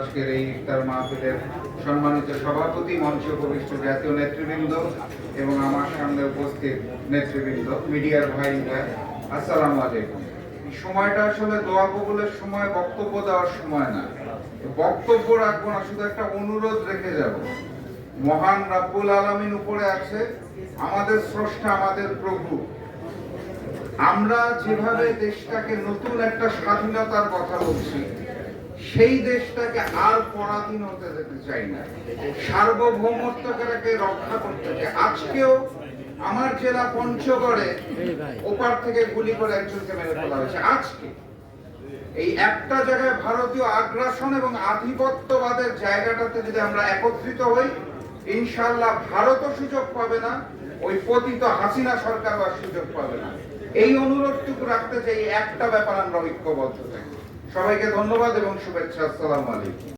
আজকের এই ইফতার মাহফিলের সম্মানিত সভাপতি, মঞ্চে উপবিষ্ট জাতীয় নেতৃবৃন্দ এবং আমার সামনে উপস্থিত নেতৃবৃন্দ, মিডিয়ার ভাইরা, আসসালামু আলাইকুম। এই সময়টা আসলে দোয়া কবুলের সময়, বক্তব্য দেওয়ার সময় না। বক্তব্য রাখবো না, শুধু একটা অনুরোধ রেখে যাব। মহান রাব্বুল আলামিন উপরে আছে, আমাদের স্রষ্টা, আমাদের প্রভু। আমরা যেভাবে দেশটাকে নতুন একটা স্বাধীনতার কথা বলছি, সেই দেশটাকে আর পরাধীন হতে দিতে চাই না, সার্বভৌমত্বকে রক্ষা করতে চাই। আজকেও আমার জেলা পঞ্চগড়ে ওপার থেকে গুলি করে একজনকে মেরে ফেলা হয়েছে। আজকে এই একটা জায়গায় ভারতীয় আগ্রাসন এবং আধিপত্যবাদের জায়গাটাতে যদি আমরা একত্রিত হই, ইনশাআল্লাহ ভারতও সুযোগ পাবে না, ওই পতিত হাসিনা সরকারও আর সুযোগ পাবে না। এই অনুরোধটুকু রাখতে চাই, একটা ব্যাপার আমরা ঐক্যবদ্ধ থাকি। সবাইকে ধন্যবাদ এবং শুভেচ্ছা। আসসালামু আলাইকুম।